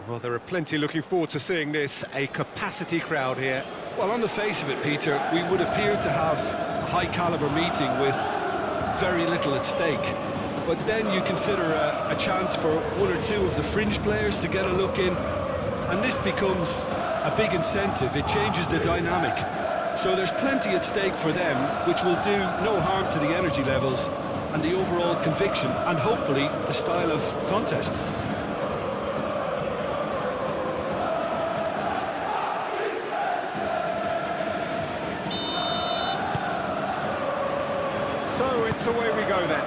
Well, there are plenty looking forward to seeing this. A capacity crowd here. Well, on the face of it, Peter, we would appear to have a high-caliber meeting with very little at stake. But then you consider a chance for one or two of the fringe players to get a look in, and this becomes a big incentive. It changes the dynamic. So there's plenty at stake for them, which will do no harm to the energy levels and the overall conviction, and hopefully the style of contest. So it's away we go then.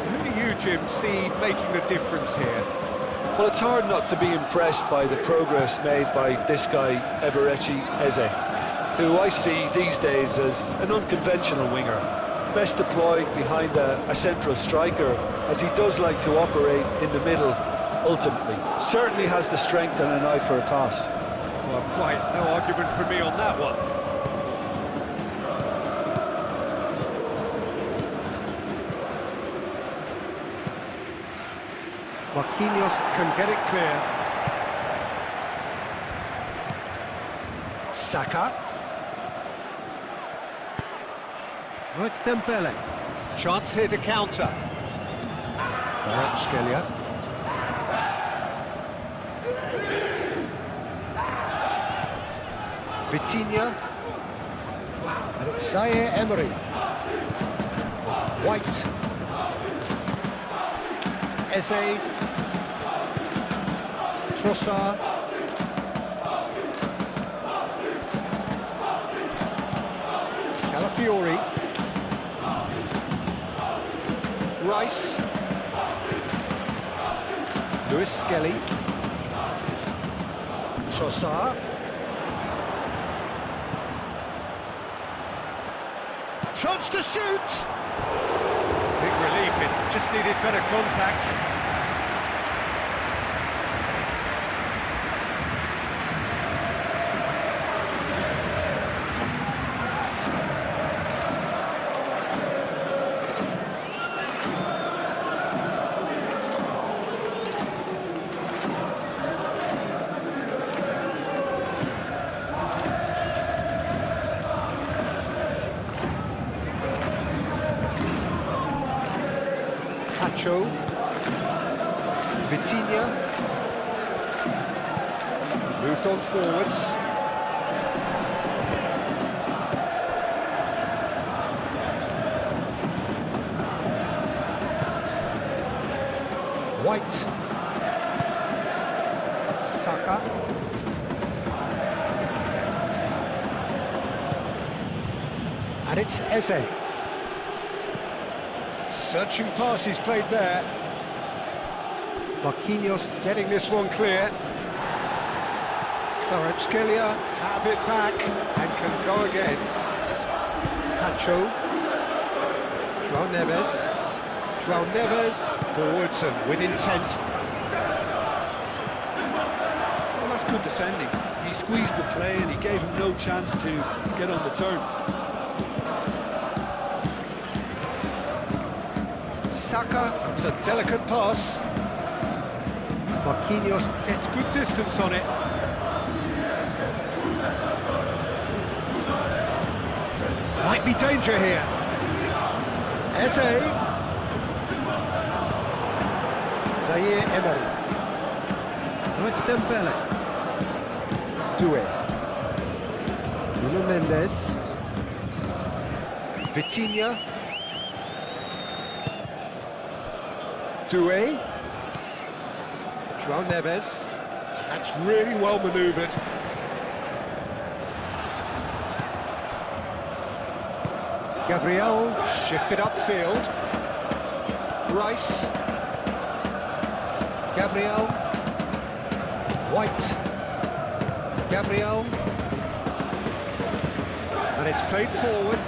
Who do you, Jim, see making the difference here? Well, it's hard not to be impressed by the progress made by this guy, Eberechi Eze, who I see these days as an unconventional winger, best deployed behind a central striker, as he does like to operate in the middle ultimately. Certainly has the strength and an eye for a pass. Well, quite no argument from me on that one. Marquinhos can get it clear. Saka. Oh, it's Dembele. Chance here to counter. Skelia. Vitinha. And it's Zaire Emery. White. Eze. Trossard. Calafiori. Rice. Lewis Skelly. Trossard. Chance to shoot! Big relief, it just needed better contact. Vitinha moved on forwards. White. Saka. And it's Eze. Searching pass he's played there. Marquinhos getting this one clear. Kvaratskhelia have it back and can go again. Pacho. João Neves. João Neves forwards and with intent. Well, that's good defending. He squeezed the play and he gave him no chance to get on the turn. Saka, it's a delicate pass. Marquinhos gets good distance on it. Might be danger here. Eze. Zaire Emery. No, it's Dembele. Doué. Nuno Mendes. Vitinha. Doué. João Neves. That's really well manoeuvred. Gabriel shifted upfield. Rice. Gabriel. White. Gabriel. And it's played forward.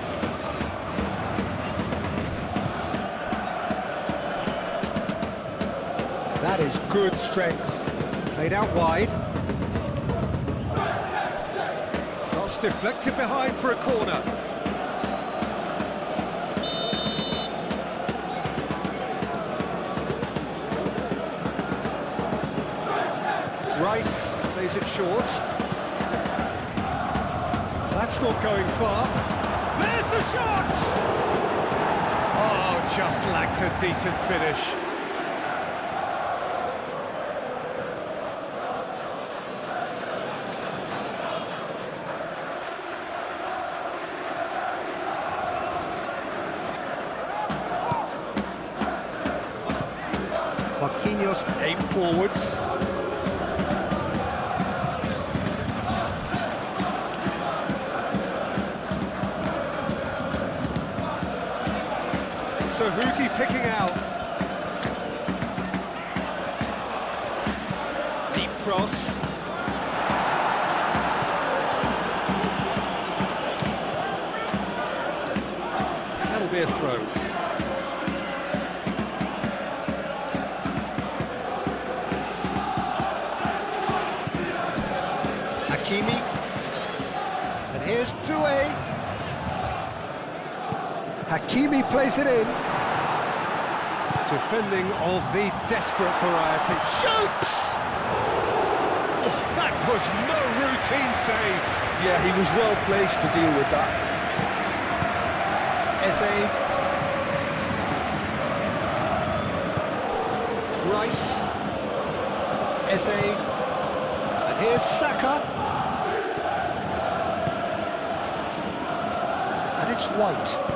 That is good strength. Played out wide. Cross deflected behind for a corner. Rice plays it short. That's not going far. There's the shot! Oh, just lacked a decent finish. Marquinhos aim forwards. So who's he picking out? Deep cross. That'll be a throw. Hakimi. And here's Doué. Hakimi plays it in. Defending of the desperate variety. Shoots! Oh, that was no routine save. Yeah, he was well placed to deal with that. Eze. Rice. Eze. And here's Saka. And it's White.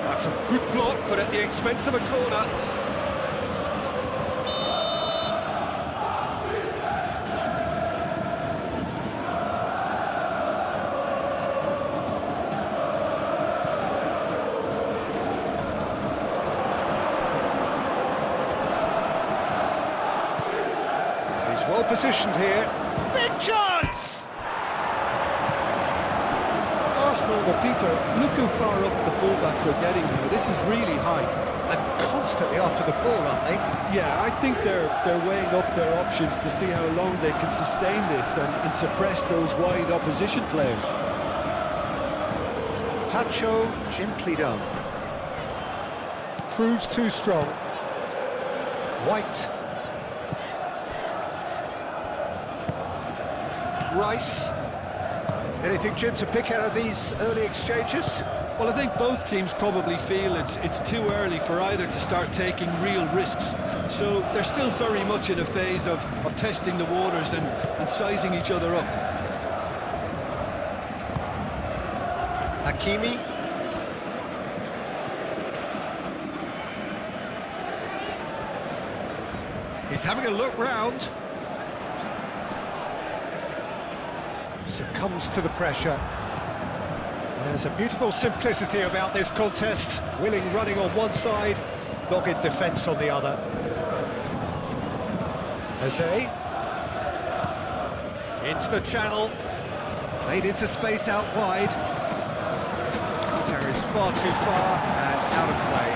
That's a good block, but at the expense of a corner. He's well positioned here. Big chance! Arsenal, but Peter, look how far up the fullbacks are getting now. This is really high. And constantly after the ball, aren't they? Yeah, I think they're weighing up their options to see how long they can sustain this and suppress those wide opposition players. Tacho gently done. Proves too strong. White. Rice. Anything, Jim, to pick out of these early exchanges? Well, I think both teams probably feel it's too early for either to start taking real risks. So they're still very much in a phase of testing the waters and sizing each other up. Hakimi. He's having a look round. Succumbs to the pressure. There's a beautiful simplicity about this contest. Willing running on one side, dogged defence on the other. Eze. Into the channel. Played into space out wide. Carries far too far and out of play.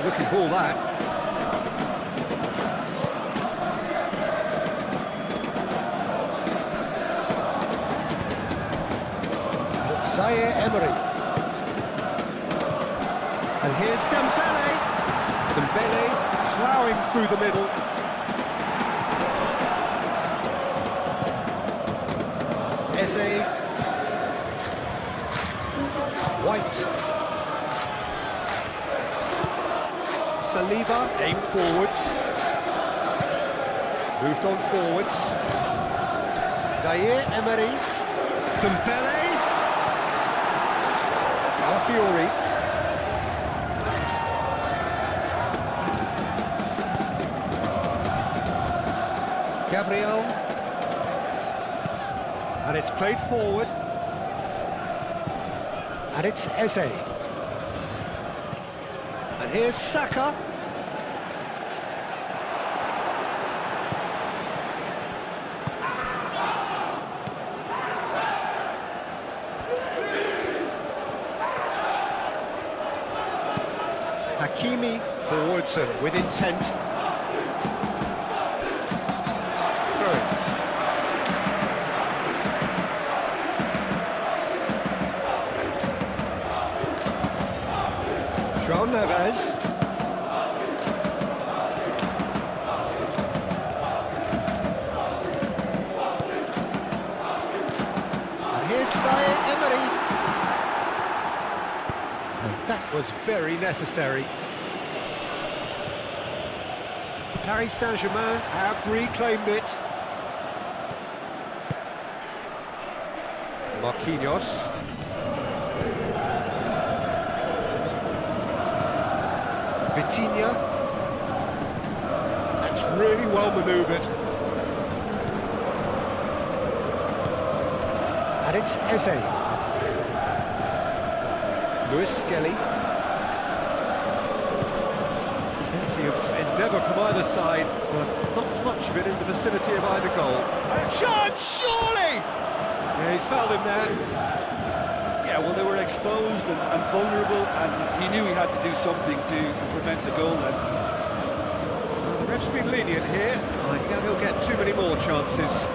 Looking ball that. Zaire Emery. And here's Dembele. Dembele ploughing through the middle. Eze. White. Saliba, aim forwards. Moved on forwards. Zaire Emery. Dembele. Fiori. Gabriel. And it's played forward. And it's Eze. And here's Saka. Hakimi forwards and with intent. Through. Neves. And here's Emery. And that was very necessary. Paris Saint-Germain have reclaimed it. Marquinhos. Vitinha. That's really well manoeuvred. And it's Eze. Lewis Skelly. Plenty of endeavour from either side, but not much of it in the vicinity of either goal. And a chance, surely! Yeah, he's fouled him there. Yeah, well, they were exposed and vulnerable, and he knew he had to do something to prevent a goal then. Well, the ref's been lenient here. I doubt he'll get too many more chances.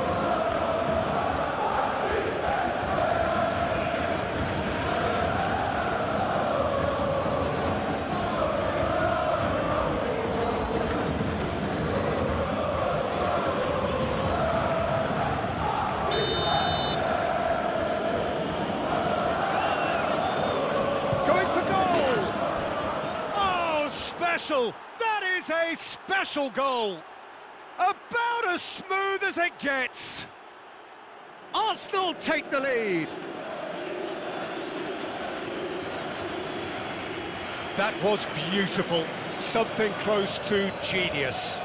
That is a special goal. About as smooth as it gets. Arsenal take the lead. That was beautiful. Something close to genius.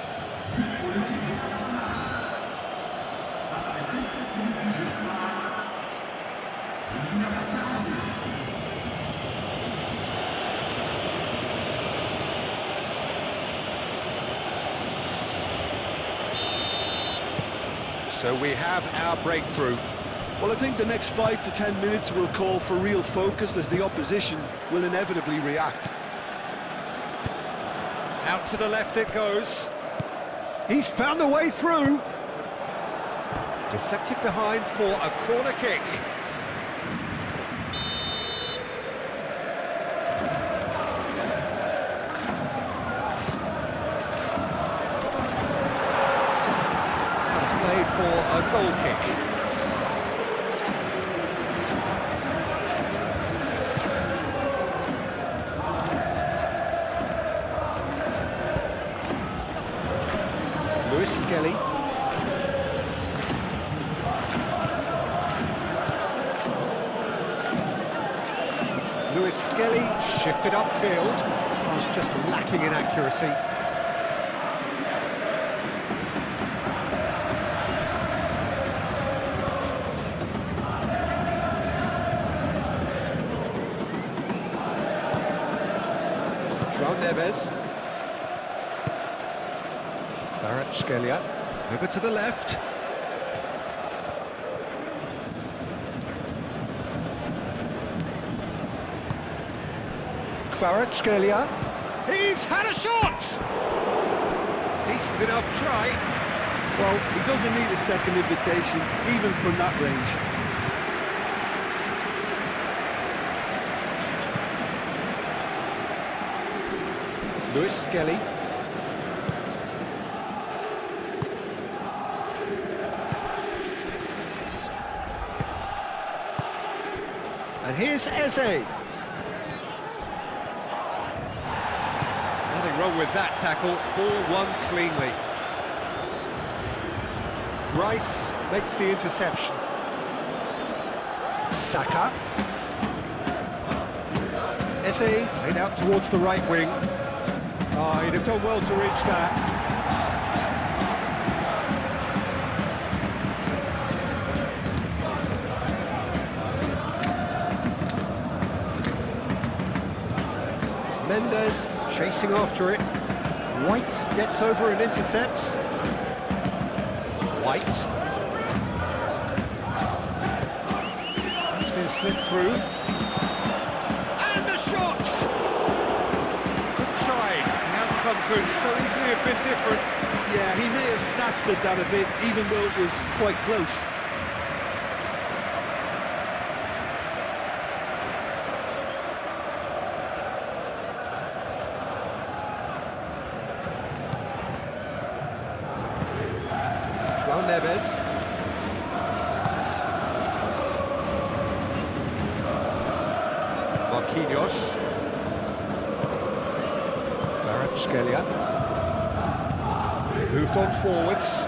So we have our breakthrough. Well, I think the next 5 to 10 minutes will call for real focus, as the opposition will inevitably react. Out to the left it goes. He's found the way through. Deflected behind for a corner kick. For a goal kick. Lewis Skelly. Lewis Skelly shifted upfield. Was just lacking in accuracy. Neves. Kvaratskhelia over to the left. Kvaratskhelia. He's had a shot! Decent enough try. Well, he doesn't need a second invitation, even from that range. Lewis Skelly. And here's Eze. Nothing wrong with that tackle. Ball won cleanly. Rice makes the interception. Saka. Eze played out towards the right wing. Oh, he'd have done well to reach that. Mendes chasing after it. White gets over and intercepts. White. He's been slipped through. And the shot! Good try. The outcome could so easily have been different. Yeah, he may have snatched at that a bit, even though it was quite close. Neves. Marquinhos. Kvaratskhelia. Moved on forwards.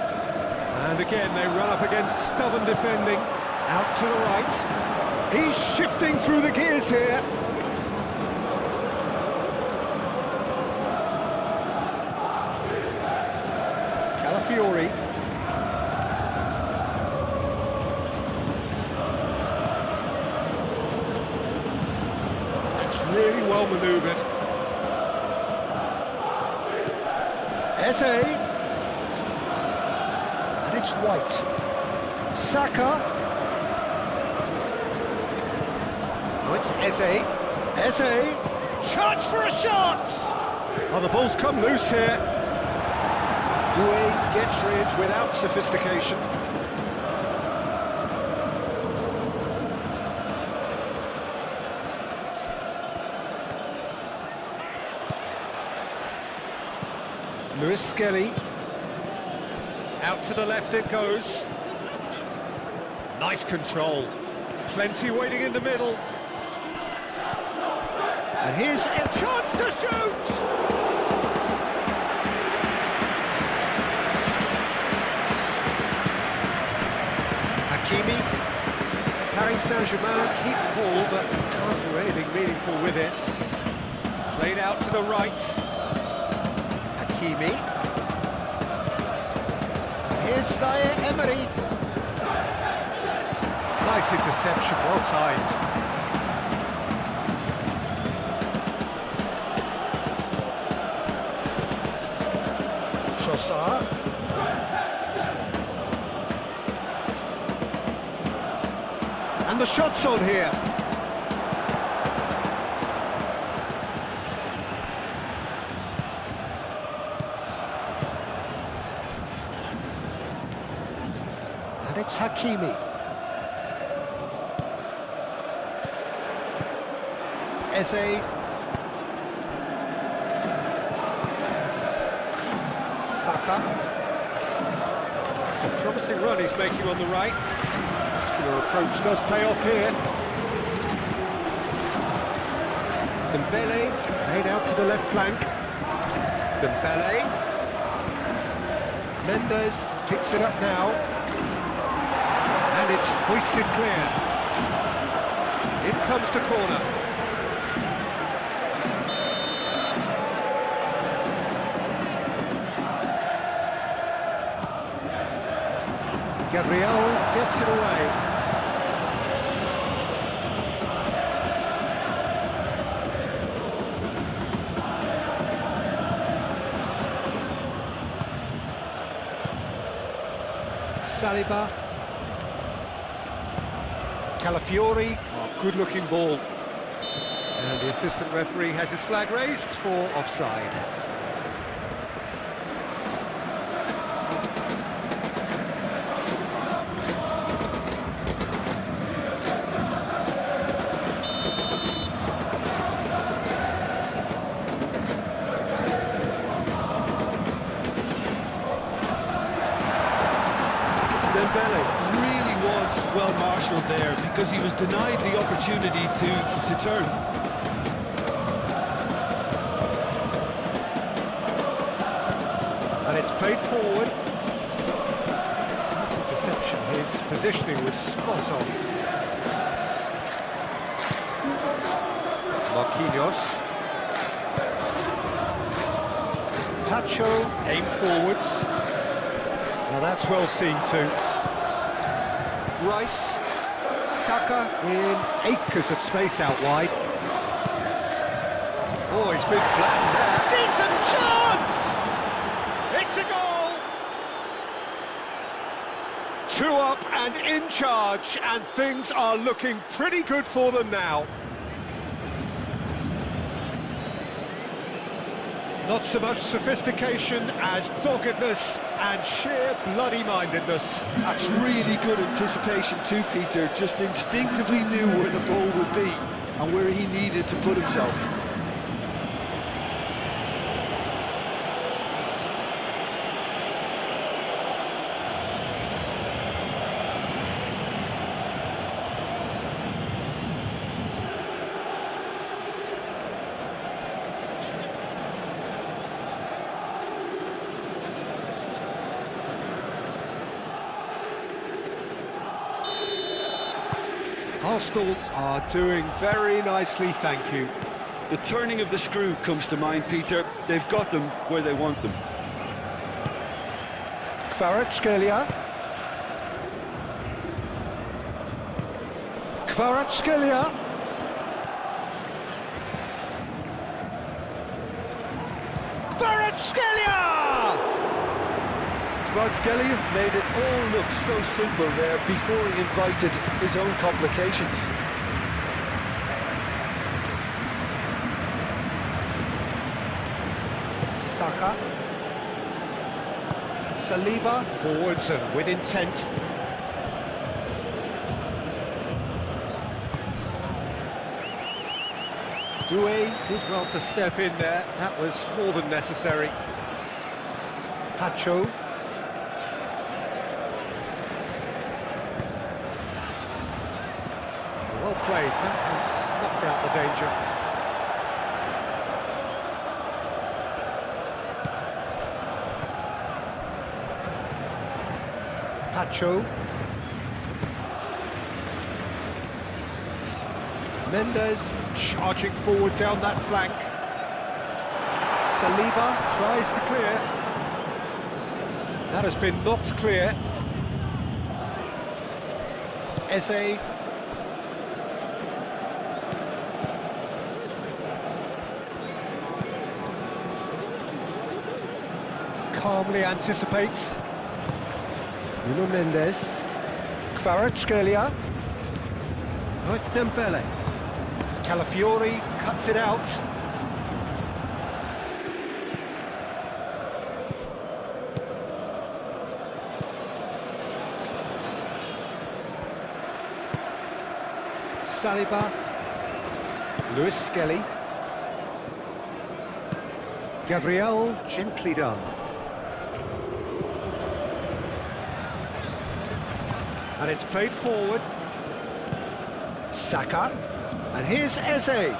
And again, they run up against stubborn defending. Out to the right. He's shifting through the gears here. Calafiori. That's really well manoeuvred. Eze. And it's White. Saka. Oh, it's Eze. Eze. Chance for a shot! Oh, the ball's come loose here. Doué gets rid without sophistication. Lewis Skelly. Out to the left it goes. Nice control. Plenty waiting in the middle. And here's a chance to shoot! Hakimi. Paris Saint-Germain keep the ball, but can't do anything meaningful with it. Played out to the right. Hakimi. And here's Zaire Emery. Nice interception, well timed. Trossard. And the shot's on here. And it's Hakimi. Eze. Saka. It's a promising run he's making on the right. Muscular approach does pay off here. Dembele made out to the left flank. Dembele. Mendes picks it up now. And it's hoisted clear. In comes the corner. Gabriel gets it away. Saliba. Calafiori. Oh, good-looking ball. And the assistant referee has his flag raised for offside. Dembele really was well marshalled there because he was denied the opportunity to turn. And it's played forward. Nice interception. His positioning was spot on. Marquinhos. Tacho, aim forwards. Now that's well seen too. Rice, Saka in acres of space out wide. Oh, he's been flattened there. Decent chance! It's a goal! 2 up and in charge, and things are looking pretty good for them now. Not so much sophistication as doggedness and sheer bloody-mindedness. That's really good anticipation too, Peter. Just instinctively knew where the ball would be and where he needed to put himself. Arsenal are doing very nicely, thank you. The turning of the screw comes to mind, Peter. They've got them where they want them. Kvaratskhelia. Kvaratskhelia. Kvaratskhelia! Kvaratskhelia made it all look so simple there before he invited his own complications. Saka. Saliba forwards and with intent. Doué did well to step in there. That was more than necessary. Pacho. Well played. That has snuffed out the danger. Pacho. Mendes charging forward down that flank. Saliba tries to clear. That has been knocked clear. Eze. Calmly anticipates. Nuno Mendes. Kvaratskhelia. Oh, it's Dembele. Calafiori cuts it out. Saliba. Lewis Skelly. Gabriel, gently done. And it's played forward. Saka. And here's Eze.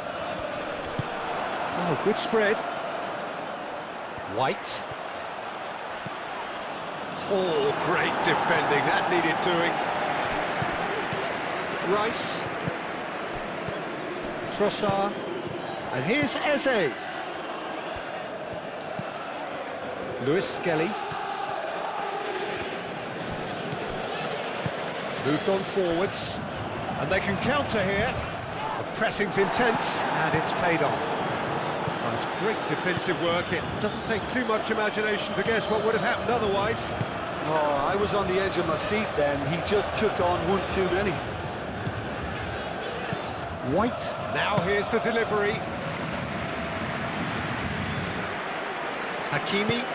Oh, good spread. White. Oh, great defending. That needed doing. Rice. Trossard. And here's Eze. Lewis Skelly. Moved on forwards. And they can counter here. The pressing's intense, and it's paid off. That's great defensive work. It doesn't take too much imagination to guess what would have happened otherwise. Oh, I was on the edge of my seat then. He just took on one too many. White. Now here's the delivery. Hakimi.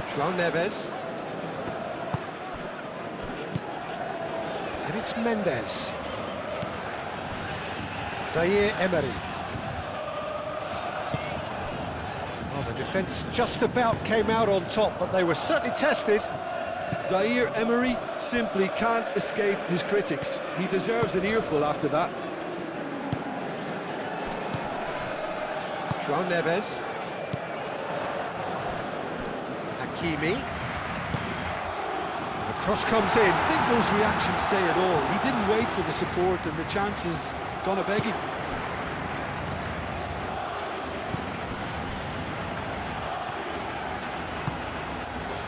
João Neves. And it's Mendes. Zaire Emery. Well, the defence just about came out on top, but they were certainly tested. Zaire Emery simply can't escape his critics. He deserves an earful after that. João Neves. Hakimi. The cross comes in. I think those reactions say it all. He didn't wait for the support and the chances gone a-begging.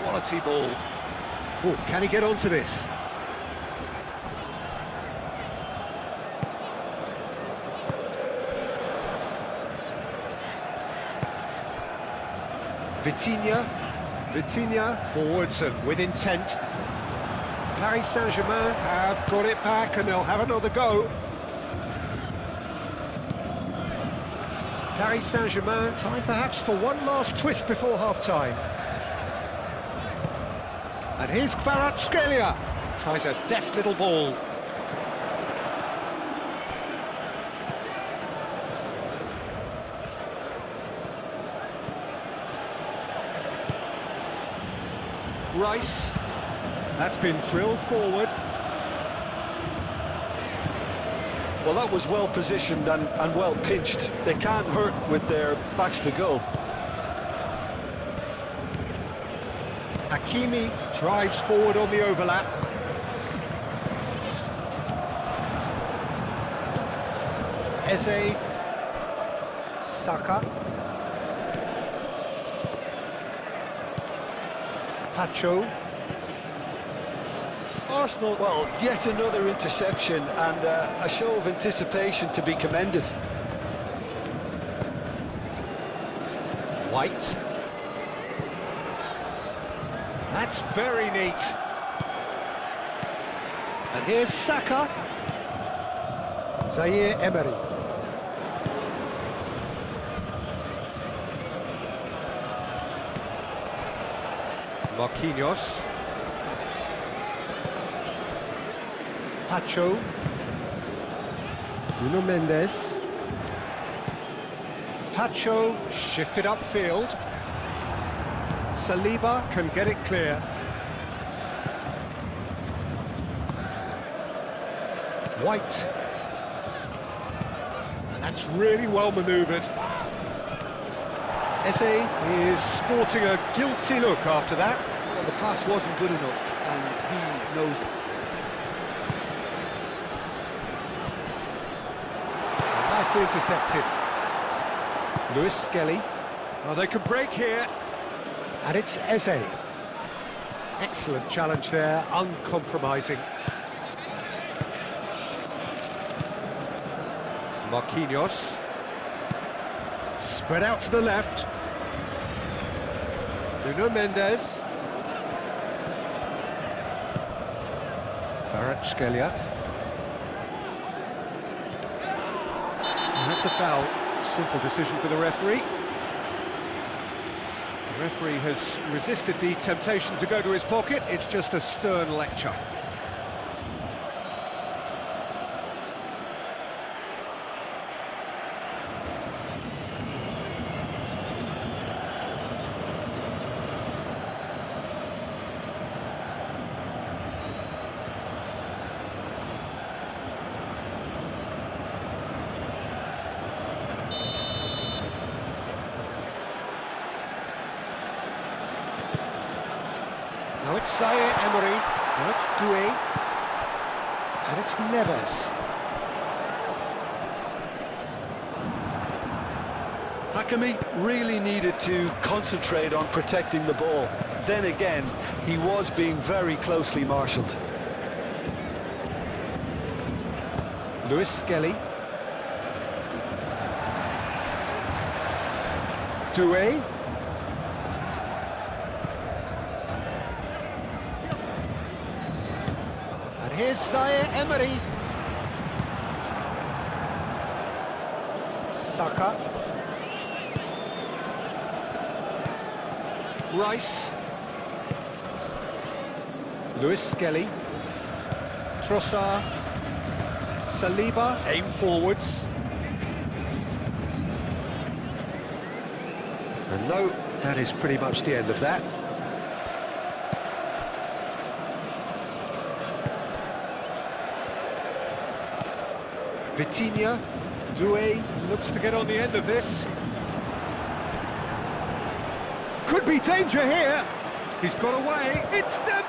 Quality ball. Oh, can he get onto this? Vitinha forwards and with intent. Paris Saint-Germain have got it back and they'll have another go. Paris Saint-Germain, time perhaps for one last twist before half-time. And here's Kvaratskhelia. Tries a deft little ball. Rice. That's been drilled forward. Well, that was well positioned and well pinched. They can't hurt with their backs to goal. Hakimi drives forward on the overlap. Eze. Saka. Pacho. Arsenal, well, yet another interception and a show of anticipation to be commended. White. That's very neat. And here's Saka. Zaire Emery. Marquinhos. Pacho. Nuno Mendes. Pacho shifted upfield. Saliba can get it clear. White. And that's really well manoeuvred. Eze is sporting a guilty look after that. Well, the pass wasn't good enough, and he knows it. Nicely intercepted. Lewis Skelly. Oh, they could break here. And it's Eze. Excellent challenge there, uncompromising. Marquinhos. Spread out to the left. Nuno Mendes. Kvaratskhelia. That's a foul. Simple decision for the referee. The referee has resisted the temptation to go to his pocket. It's just a stern lecture. Now it's Zaire Emery, now it's Doué, and it's Neves. Hakimi really needed to concentrate on protecting the ball. Then again, he was being very closely marshalled. Lewis Skelly. Doué. And here's Zaire Emery. Saka. Rice. Lewis Skelly. Trossard. Saliba, aim forwards. And no, that is pretty much the end of that. Vitinha, Doué looks to get on the end of this. Could be danger here. He's got away. It's Dembele!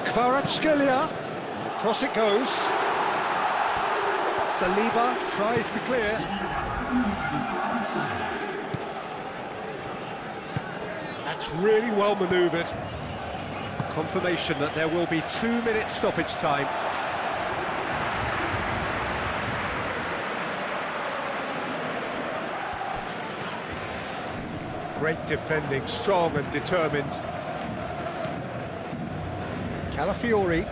Kvaratskhelia, across it goes. Saliba tries to clear. That's really well manoeuvred. Confirmation that there will be 2 minutes stoppage time. Great defending, strong and determined. Calafiori.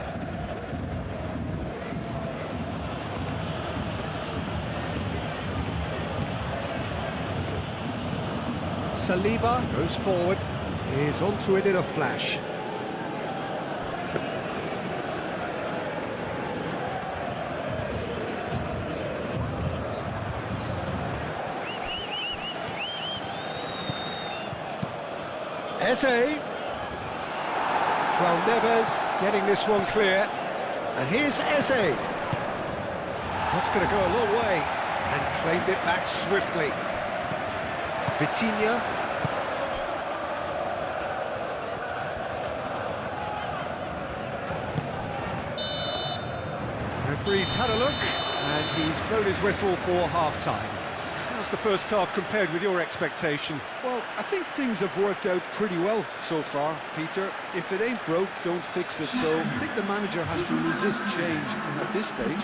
Saliba goes forward, is onto it in a flash. Eze. Rafael Neves getting this one clear. And here's Eze. That's going to go a long way. And claimed it back swiftly. Vitinha. Referee's had a look, and he's blown his whistle for half-time. How's the first half compared with your expectation? Well, I think things have worked out pretty well so far, Peter. If it ain't broke, don't fix it. So I think the manager has to resist change at this stage.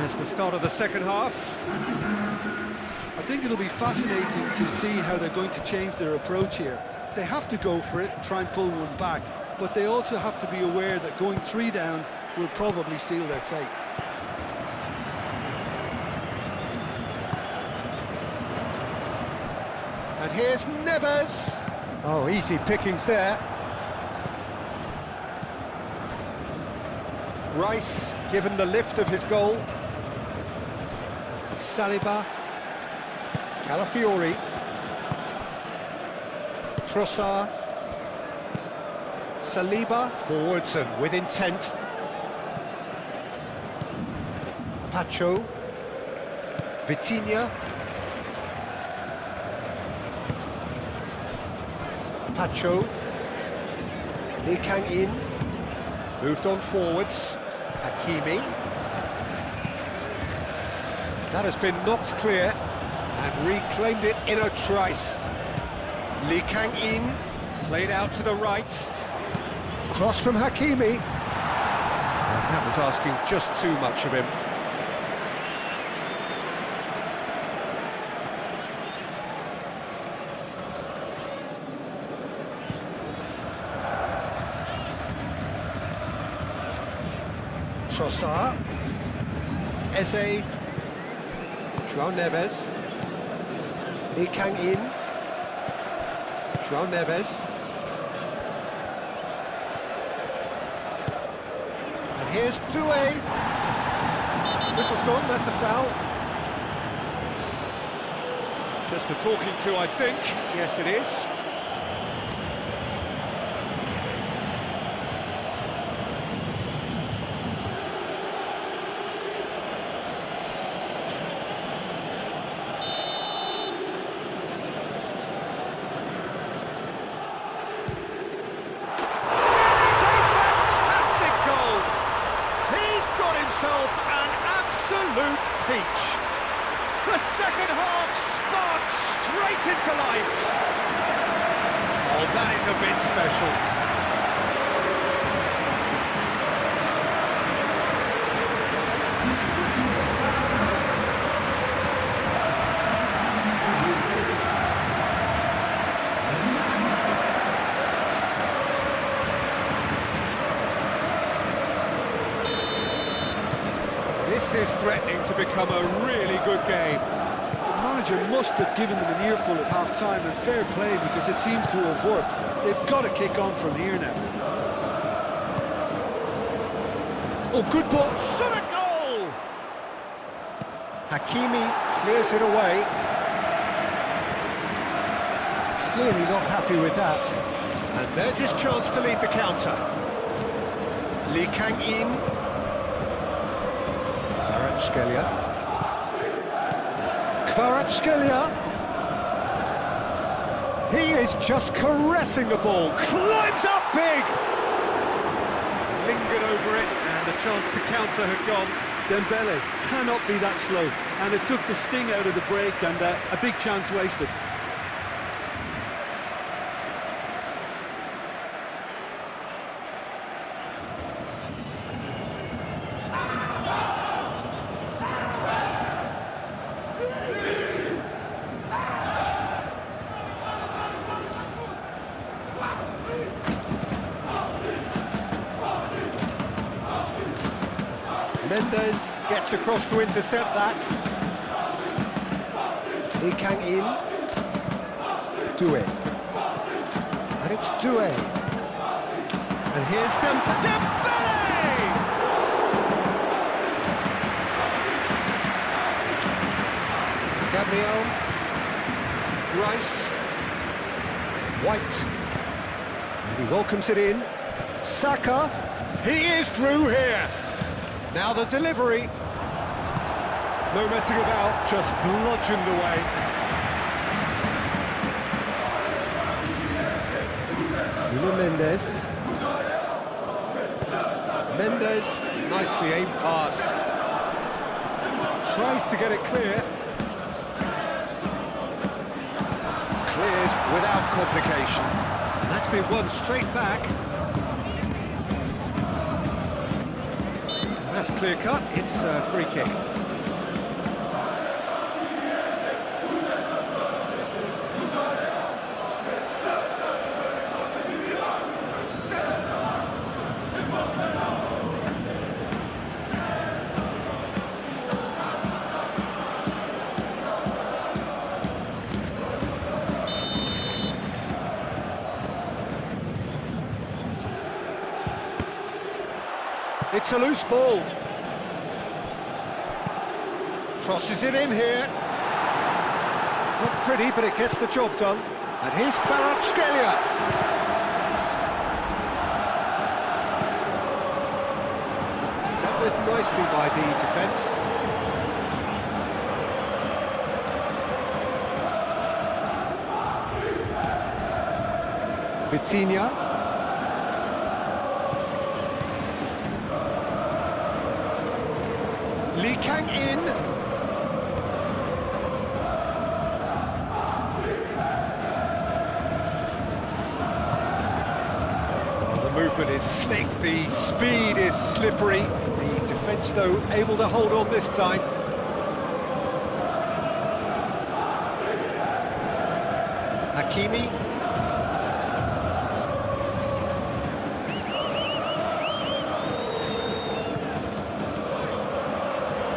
as the start of the second half. I think it'll be fascinating to see how they're going to change their approach here. They have to go for it, try and pull one back, but they also have to be aware that going 3 down will probably seal their fate. And here's Neves. Oh, easy pickings there. Rice given the lift of his goal. Saliba. Calafiori. Trossard. Saliba. Forwards and with intent. Pacho. Vitinha. Pacho. Lee Kang-in. Moved on forwards. Hakimi. That has been knocked clear and reclaimed it in a trice. Lee Kang-in played out to the right. Cross from Hakimi. And that was asking just too much of him. Trossard, Eze, João Neves, Lee Kang-in, João Neves, and here's Doué. Whistle's gone, that's a foul. Just a talking to, I think. Yes, it is. An absolute peach. The second half sparks straight into life. Oh, that is a bit special. This is threatening to become a really good game. The manager must have given them an earful at half-time, and fair play, because it seems to have worked. They've got to kick on from here now. Oh, good ball. Shot a goal! Hakimi clears it away. Clearly not happy with that. And there's his chance to lead the counter. Lee Kang-in. Kvaratskhelia. He is just caressing the ball, climbs up big! Lingered over it, and the chance to counter had gone. Dembele cannot be that slow, and it took the sting out of the break, and a big chance wasted. Mendes gets across to intercept that. Lee Kang-in. Doué. And it's Doué. And here's Dembele! Gabriel. Rice. White. And he welcomes it in. Saka. He is through here. Now the delivery. No messing about, just bludgeoned away. Nuno Mendes. Mendes, nicely aimed pass. Tries to get it clear. Cleared without complication. That's been won straight back. That's clear cut, it's a free kick. It's a loose ball. Crosses it in here. Not pretty, but it gets the job done. And here's Kvaratskhelia. Dealt with nicely by the defence. Vitinha. Lee Kang in. Well, the movement is slick, the speed is slippery. The defence, though, able to hold on this time. Hakimi.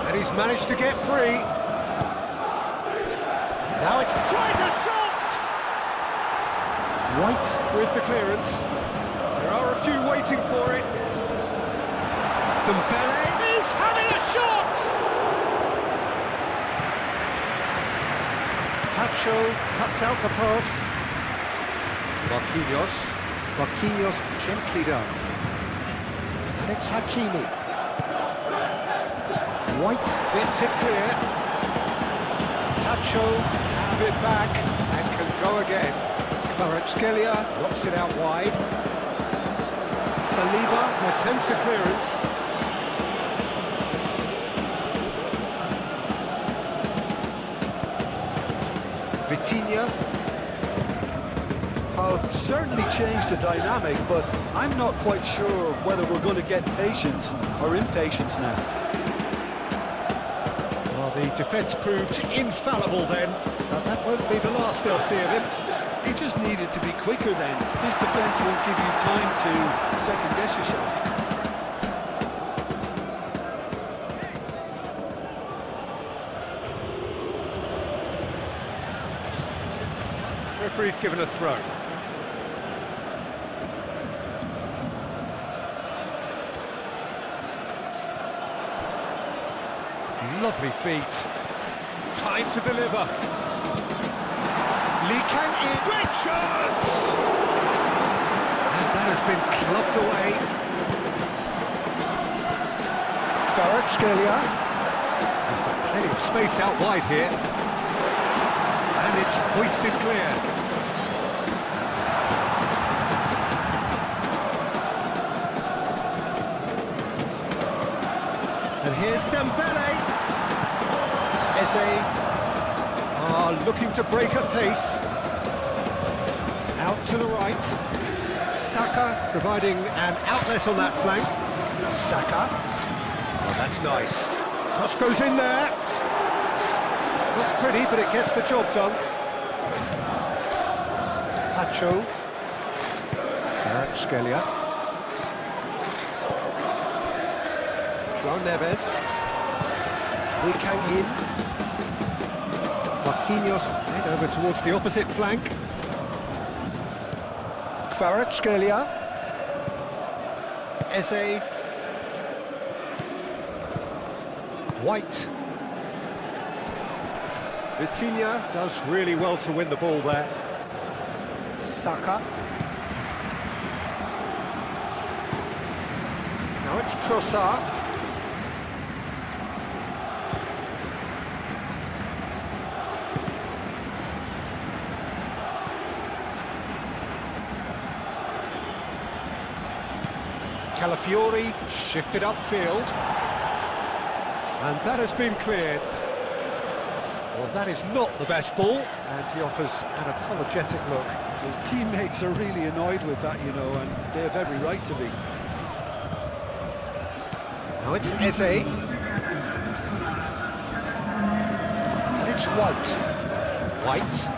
And he's managed to get free. Now it's tries a shot! White with the clearance. There are a few waiting for it. Dembele is having a shot! Pacho cuts out the pass. Marquinhos gently done. And it's Hakimi. White gets it clear. Tacho have it back and can go again. Kvaratskhelia knocks it out wide. Saliba attempts a clearance. Vitinha. Have certainly changed the dynamic, but I'm not quite sure whether we're going to get patience or impatience now. Well, the defence proved infallible then, but that won't be the last they'll see of him. He just needed to be quicker then. This defence won't give you time to second-guess yourself. Referee's given a throw. Lovely feet. Time to deliver. Lee Kang in. Great chance! And that has been clubbed away. Kvaratskhelia. He's got plenty of space out wide here. And it's hoisted clear. And here's Dembele. Eze are looking to break at pace. Out to the right. Saka providing an outlet on that flank. Saka. Oh, that's nice. Cross goes in there. Not pretty, but it gets the job done. Pacho. Kvaratskhelia. João Neves. Lee Kang in. Marquinhos head over towards the opposite flank. Kvaratskhelia. Eze. White. Vitinha does really well to win the ball there. Saka. Now it's Trossard. Calafiori shifted upfield. And that has been cleared. Well, that is not the best ball, and he offers an apologetic look. His teammates are really annoyed with that, you know, and they have every right to be. Now it's Eze. And it's White. White.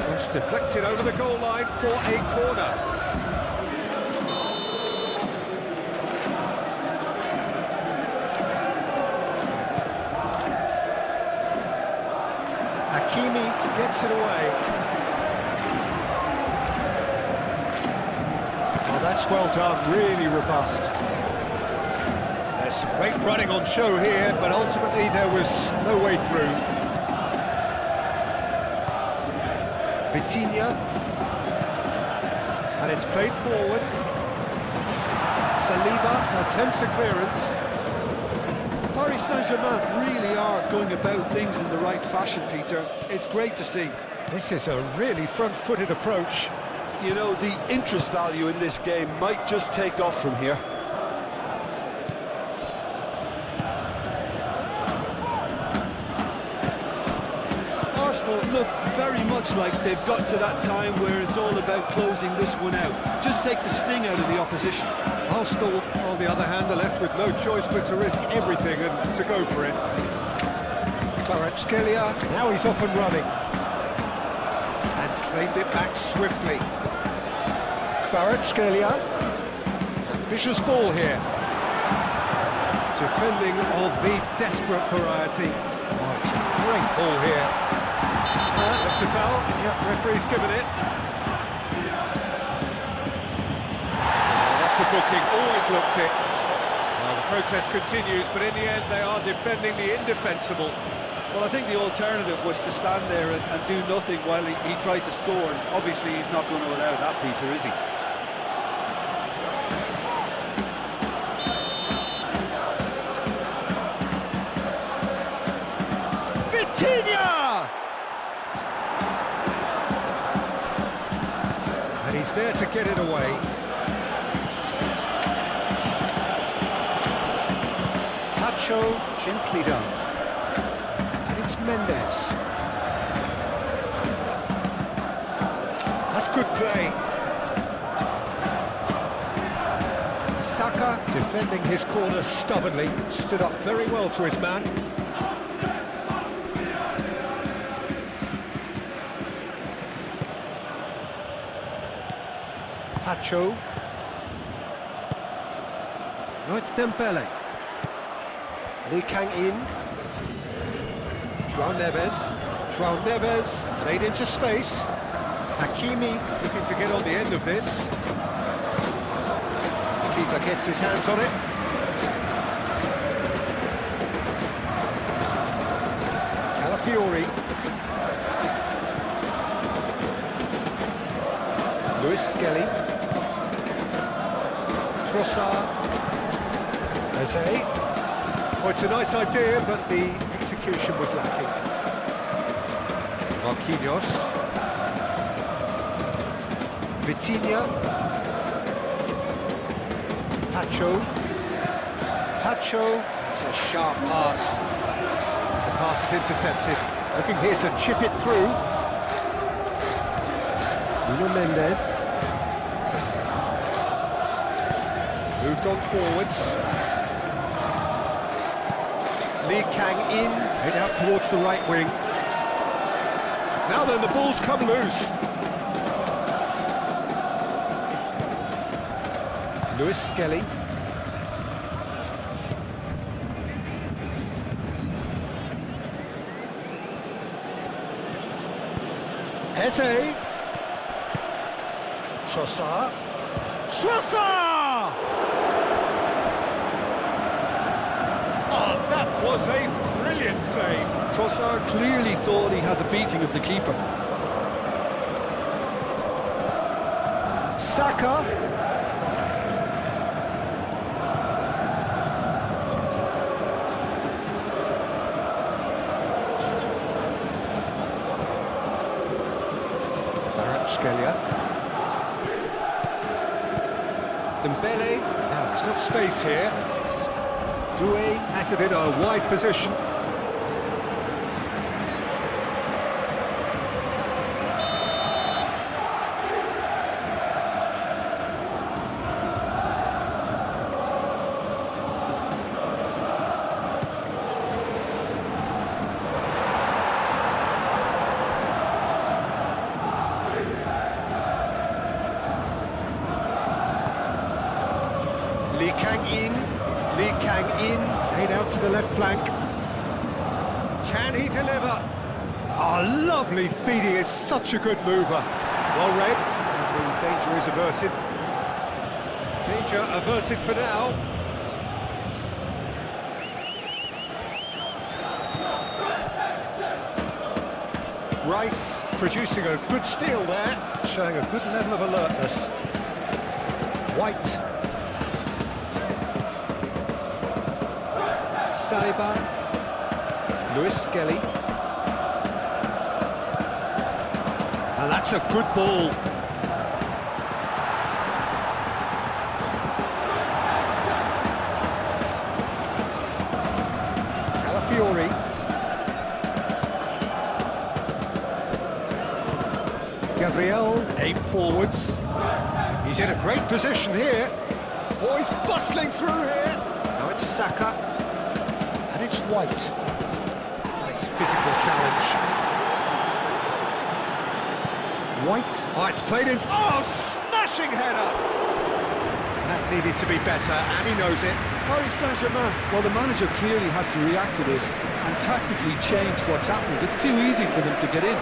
Cross deflected over the goal line for a corner. Hakimi gets it away. Well, that's That's well done, really robust. There's some great running on show here, but ultimately there was no way through. Vitinha. And it's played forward. Saliba attempts a clearance. Paris Saint-Germain really are going about things in the right fashion, Peter. It's great to see. This is a really front-footed approach. You know, the interest value in this game might just take off from here. Arsenal look very much like they've got to that time where it's all about closing this one out. Just take the sting out of the opposition. Arsenal, on the other hand, are left with no choice but to risk everything and to go for it. Kvaratskhelia, now he's off and running. And claimed it back swiftly. Kvaratskhelia, ambitious ball here. Defending of the desperate variety. Oh, it's a great ball here. Looks a foul. Yep, referee's given it. That's a booking, always looked it. Well, the protest continues, but in the end they are defending the indefensible. Well, I think the alternative was to stand there and do nothing while he tried to score, and obviously he's not going to allow that, Peter, is he? Vitinha! And he's there to get it away. Pacho gently done. It's Mendes. That's good play. Saka defending his corner stubbornly, stood up very well to his man. Pacho. No, it's Dembele. Lee Kang in. João Neves, laid into space. Hakimi looking to get on the end of this. Keeper gets his hands on it. Calafiori. Luis Skelly. Trossard. Eze. Oh, it's a nice idea, but the execution was lacking. Marquinhos. Vitinha. Pacho. It's a sharp pass. The pass is intercepted. Looking here to chip it through. Nuno Mendes. Moved on forwards. Lee Kang in, head out towards the right wing. Now then, the ball's come loose. Luis Skelly. Eze. Trossard. That was a brilliant save. Trossard clearly thought he had the beating of the keeper. Saka. Kvaratskhelia. Dembele. Now he's got space here. Doué has it in a wide position. Lee Kang in. Lee Kang in, laid out to the left flank. Can he deliver? Oh, lovely feed, he is such a good mover. Well read, and the danger is averted. Danger averted for now. Rice producing a good steal there, showing a good level of alertness. White. Saliba. Lewis Skelly. And that's a good ball. Calafiori. Gabriel, aim forwards. He's in a great position here. Oh, he's bustling through here. Now it's Saka. And it's White. Nice physical challenge. White. Oh, it's played in. Oh, smashing header! That needed to be better, and he knows it. Paris Saint-Germain, well, the manager clearly has to react to this and tactically change what's happening. It's too easy for them to get in.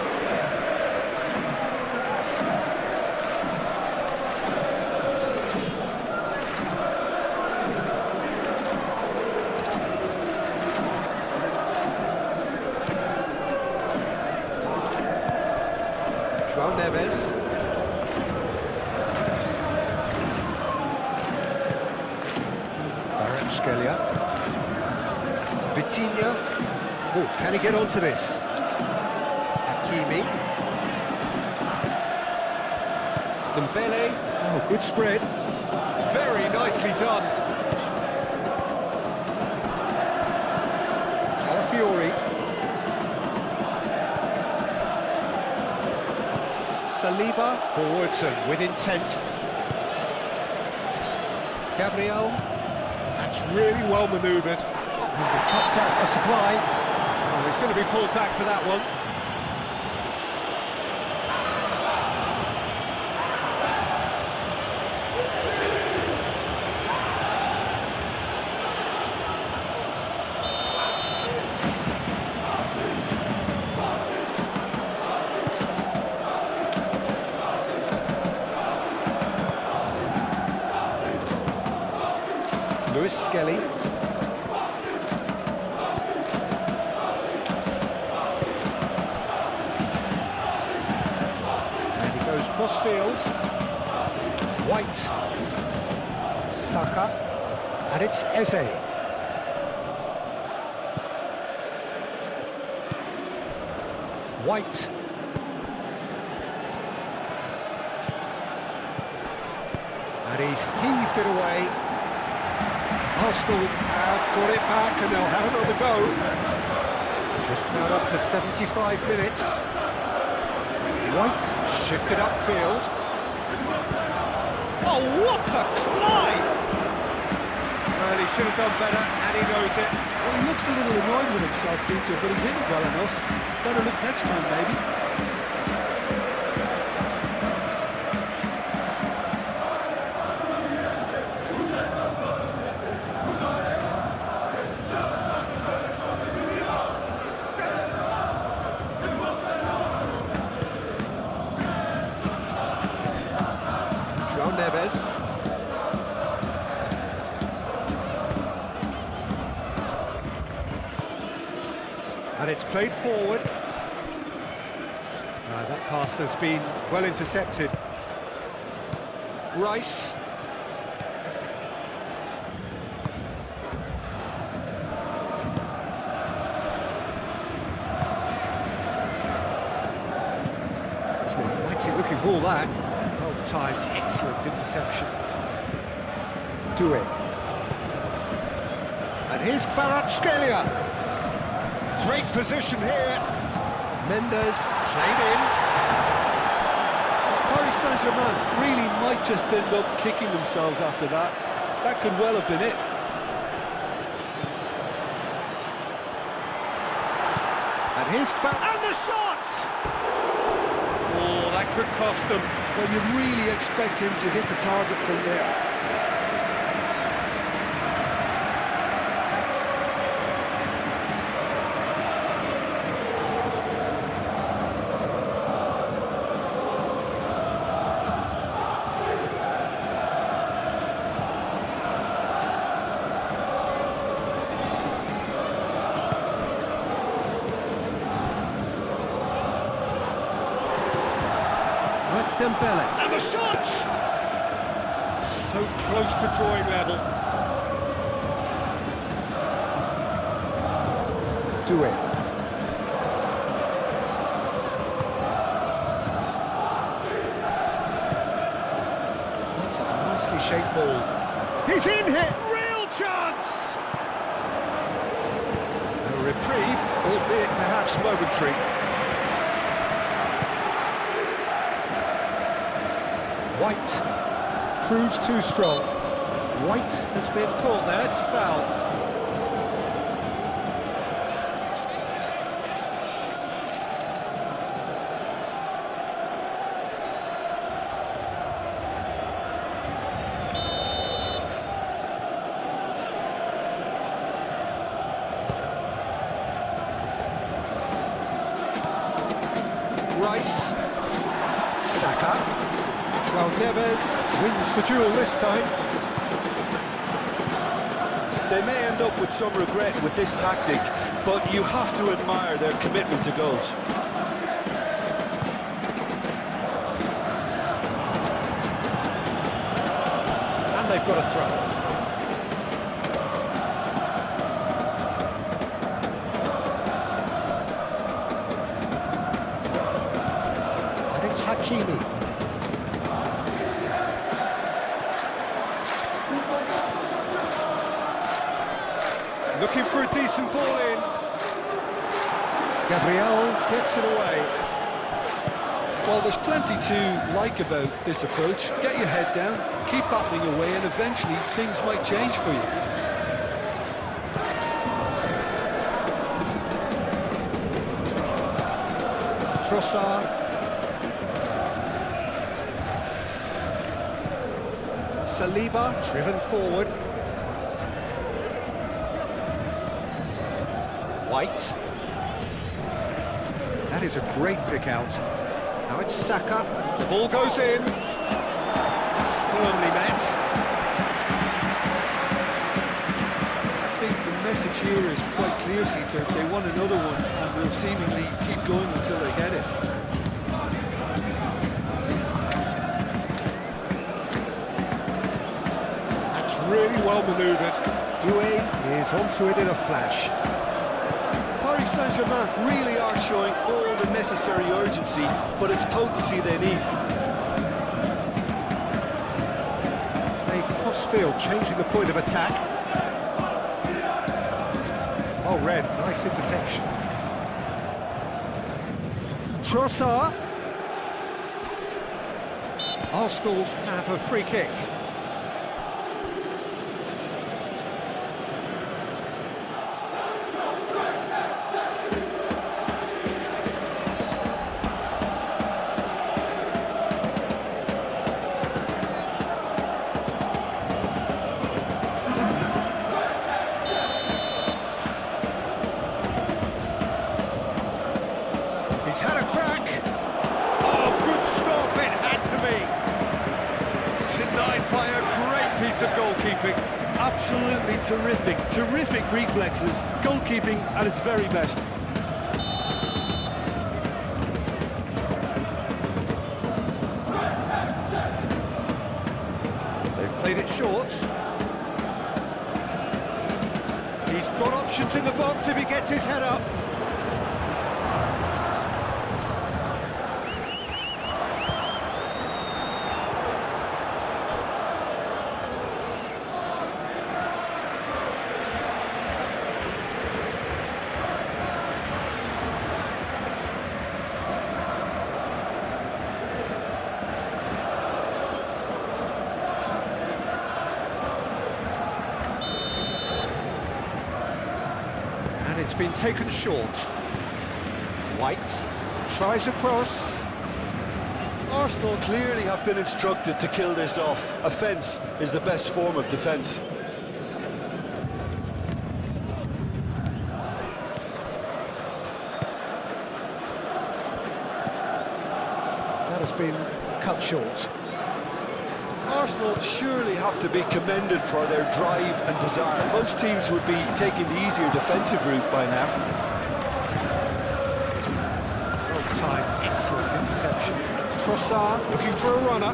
João Neves. Kvaratskhelia. Vitinha. Oh, can he get onto this? Hakimi. Dembele. Oh, good spread. Very nicely done. Calafiori. Saliba, forwards and with intent. Gabriel, that's really well manoeuvred. And he cuts out a supply. Oh, he's going to be pulled back for that one. Lewis Skelly. And he goes cross-field. White. Saka. And it's Eze. White. And he's heaved it away. Arsenal have got it back and they'll have another go. Just about up to 75 minutes. White shifted upfield. Oh, what a climb! Well, he should have done better, and he knows it. Well, he looks a little annoyed with himself, Peter, but he hit it well enough. Better look next time, maybe. João Neves. And it's played forward. That pass has been well intercepted. Rice. It's an inviting looking ball, that. Well timed, excellent interception. Doué. And here's Kvaratskhelia. Great position here. Mendes played in. Paris Saint-Germain really might just end up kicking themselves after that. That could well have been it. And here's and the shot! Oh, that could cost them. Well, you really expect him to hit the target from there. It's Dembele. And the shot! So close to drawing level. Doué. That's a nicely shaped ball. He's in here! Real chance! A reprieve, albeit perhaps momentary. White proves too strong. White has been caught there, it's a foul. Rice, Saka. Neves wins the duel this time. They may end up with some regret with this tactic, but you have to admire their commitment to goals. And they've got a throw. And it's Hakimi. Looking for a decent ball in. Gabriel gets it away. Well, there's plenty to like about this approach. Get your head down, keep battling away, and eventually things might change for you. Trossard. Saliba driven forward. White. That is a great pick out. Now it's Saka. The ball goes in. Firmly met. I think the message here is quite clear, Peter. They want another one and will seemingly keep going until they get it. That's really well manoeuvred. Doué is onto it in a flash. Paris Saint-Germain really are showing all the necessary urgency, but it's potency they need. Play cross-field, changing the point of attack. Oh, Red, nice interception. Trossard. Arsenal have a free kick. He's had a crack. Oh, good stop, it had to be. Denied by a great piece of goalkeeping. Absolutely terrific, terrific reflexes, goalkeeping at its very best. They've played it short. He's got options in the box if he gets his head up. It's been taken short. White tries a cross. Arsenal clearly have been instructed to kill this off. Offence is the best form of defence. That has been cut short. Arsenal surely have to be commended for their drive and desire. Most teams would be taking the easier defensive route by now. Well timed, excellent interception. Trossard looking for a runner.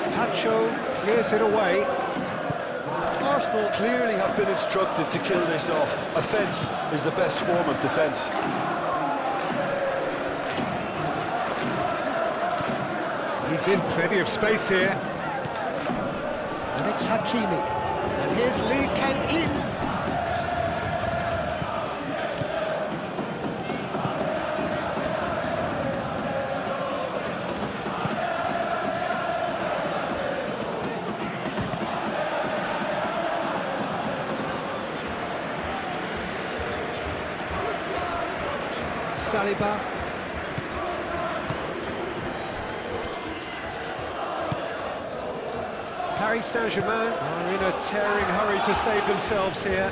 Tacho clears it away. Arsenal clearly have been instructed to kill this off. Offence is the best form of defence. He's in plenty of space here. And it's Hakimi. And here's Lee Kang-in. Saliba. Paris Saint-Germain are in a tearing hurry to save themselves here.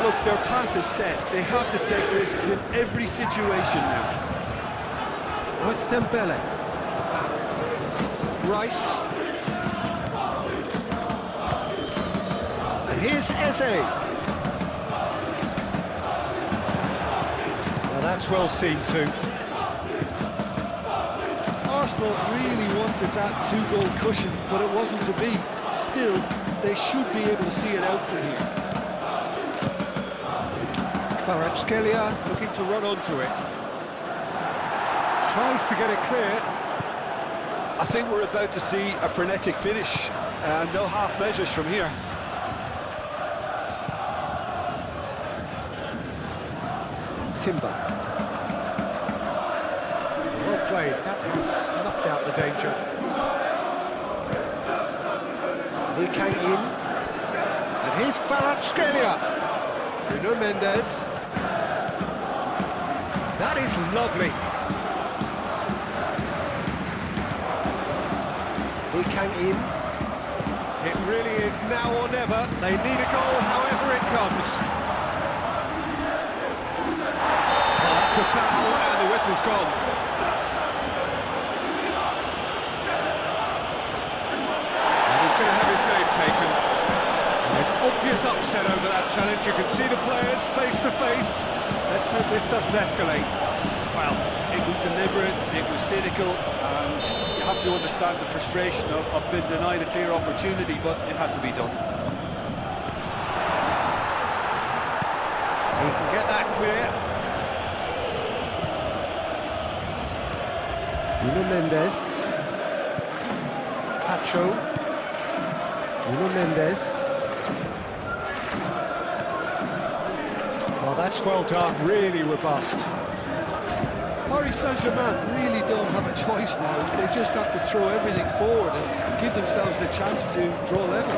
Look, their path is set. They have to take risks in every situation now. Oh, it's Dembele. Rice. And here's Eze. Well, that's well seen too. Arsenal really wanted that two-goal cushion, but it wasn't to be. Still, they should be able to see it out from here. Kvaratskhelia looking to run onto it. Tries to get it clear. I think we're about to see a frenetic finish, and no half measures from here. Timber. Well played, that has snuffed out the danger. Lee Kang-in. And here's Kvaratskhelia. Bruno Mendes. That is lovely. Lee Kang-in. It really is now or never. They need a goal however it comes. It's a foul and the whistle's gone. And he's going to have his name taken. There's obvious upset over that challenge. You can see the players face to face. Let's hope this doesn't escalate. Well, it was deliberate, it was cynical, and you have to understand the frustration of being denied a clear opportunity, but it had to be done. He can get that clear. Bruno Mendes. Pacho. Bruno Mendes. Oh, that's well done, really robust. Paris Saint-Germain really don't have a choice now. They just have to throw everything forward and give themselves a chance to draw level.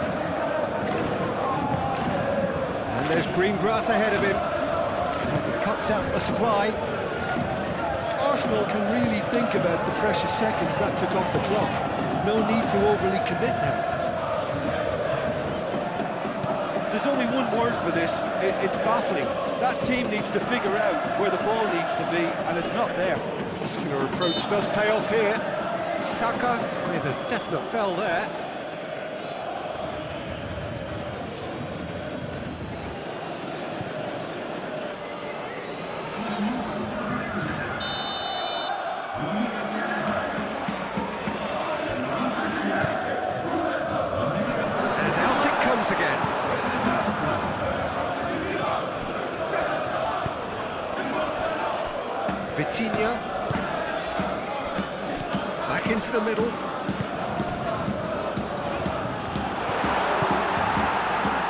And there's green grass ahead of him. He cuts out the supply. Arsenal can really think about the precious seconds that took off the clock. No need to overly commit now. There's only one word for this, it's baffling. That team needs to figure out where the ball needs to be, and it's not there. Muscular approach does pay off here. Saka with a definite foul there. And out it comes again. Vitinha, back into the middle.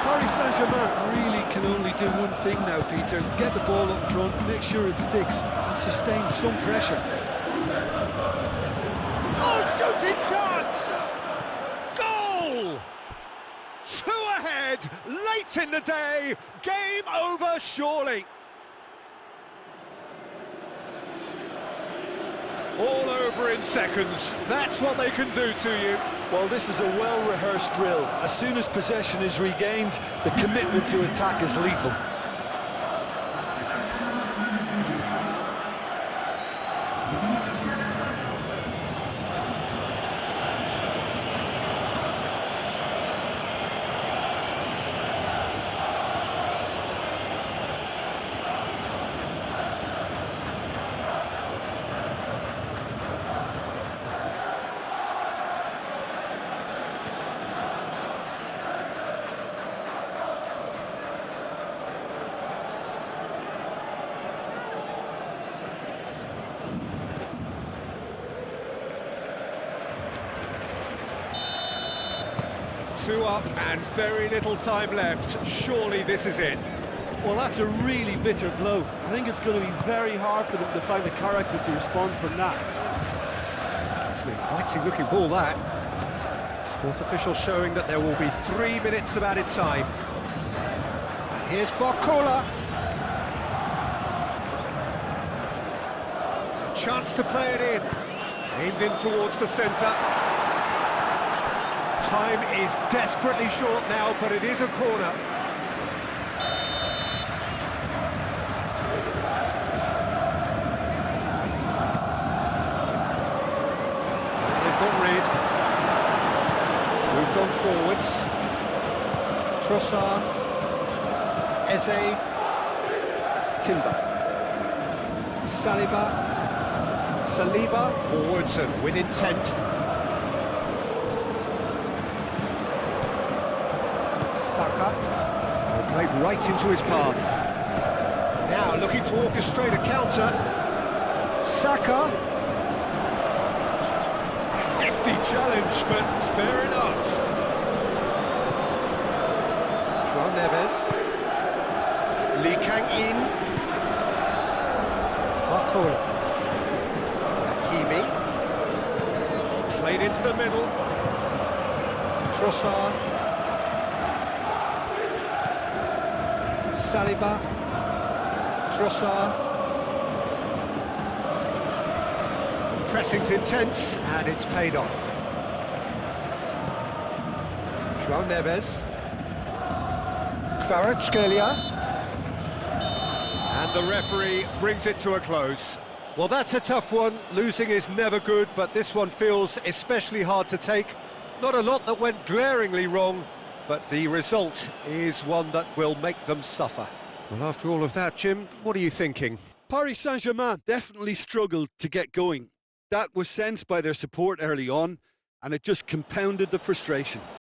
Paris Saint-Germain really can only do one thing now, Peter. Get the ball up front, make sure it sticks, and sustain some pressure. Oh, shooting chance! Goal! 2 ahead, late in the day, game over surely. All over in seconds. That's what they can do to you. Well, this is a well-rehearsed drill. As soon as possession is regained, the commitment to attack is lethal. 2 up and very little time left. Surely this is it. Well, that's a really bitter blow. I think it's going to be very hard for them to find the character to respond from that. It's an inviting looking ball, that. Fourth official showing that there will be 3 minutes of added time. And here's Barcola. A chance to play it in. Aimed in towards the centre. Time is desperately short now, but it is a corner. They've got rid. Moved on forwards. Trossard. Eze. Timber. Saliba. Forwards and with intent. Saka. Played right into his path. Now looking to orchestrate a counter. Saka. Hefty challenge, but fair enough. João Neves. Lee Kang-in. Barcola. Hakimi. Played into the middle. Trossard. Saliba. Trossard. Pressing's intense, and it's paid off. João Neves. Kvaratskhelia. And the referee brings it to a close. Well, that's a tough one. Losing is never good, but this one feels especially hard to take. Not a lot that went glaringly wrong, but the result is one that will make them suffer. Well, after all of that, Jim, what are you thinking? Paris Saint-Germain definitely struggled to get going. That was sensed by their support early on, and it just compounded the frustration.